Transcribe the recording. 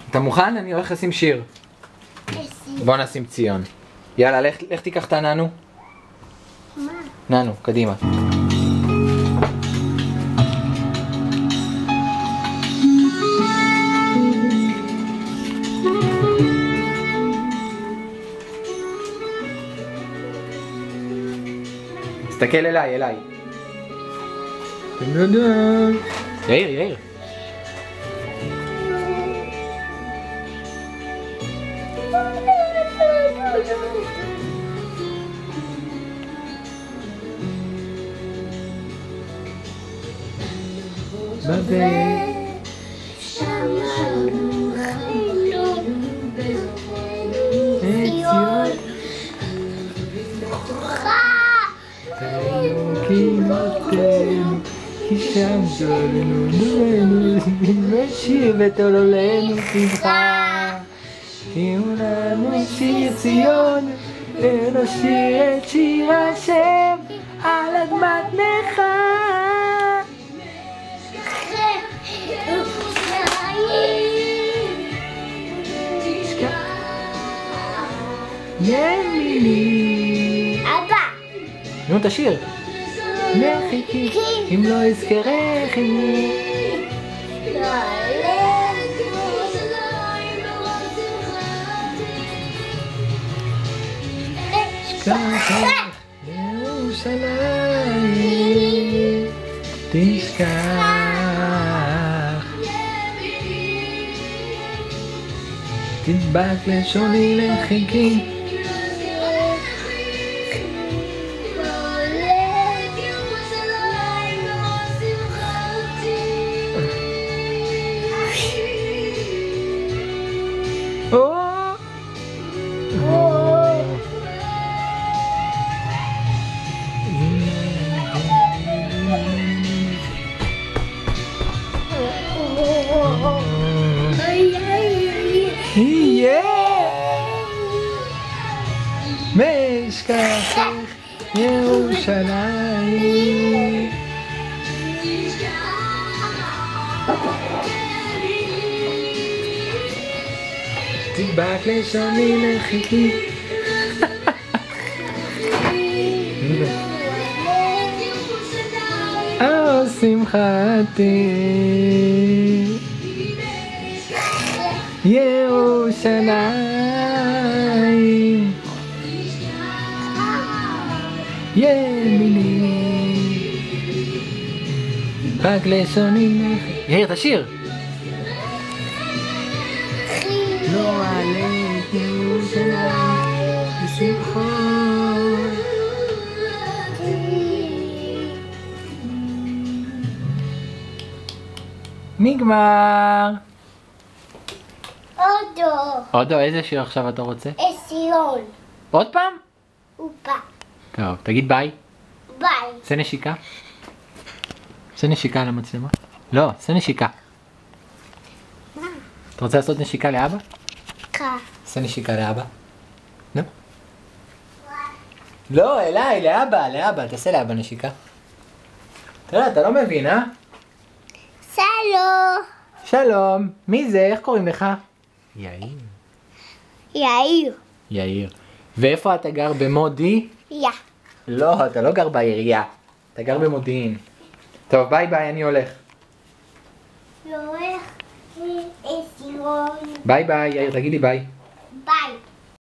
אתה מוכן? אני הולך לשים שיר. בוא נשים ציון. יאללה, לך תיקח את הננו. מה? ננו, קדימה. תסתכל אליי. יאיר. כי שם זולנו נורנו נשיר ותעולנו שמחה כי אולנו שיר ציון ונשיר את שיר השם על אדמת ניחה ימיני אבא נו תשיר מחיכי אם לא אזכרך עמי אשכח ירושלים תשכח תדבק לשוני לחיכי משכחך ירושלים תדבק לשוני לחיכי שמחתי ירושלים ימיני רק לשוני יאיר תשיר לא עלה את ירושלים בשמחו נגמר עודו, איזה שיר עכשיו אתה רוצה? ציון עוד פעם? אופה טוב, תגיד ביי. ביי. עשה נשיקה. עשה נשיקה על המצלמה. לא, עשה נשיקה. מה? אתה רוצה לעשות נשיקה לאבא? כן. עשה נשיקה לאבא. נו. לא, אליי, לאבא. תעשה לאבא נשיקה. תראה, אתה לא מבין, אה? שלום. שלום. מי זה? איך קוראים לך? יאיר. יאיר. ואיפה אתה גר? במודי? לא, אתה לא גר בעירייה. אתה גר במודיעין. טוב, ביי, אני הולך. ביי, יאיר, תגידי ביי.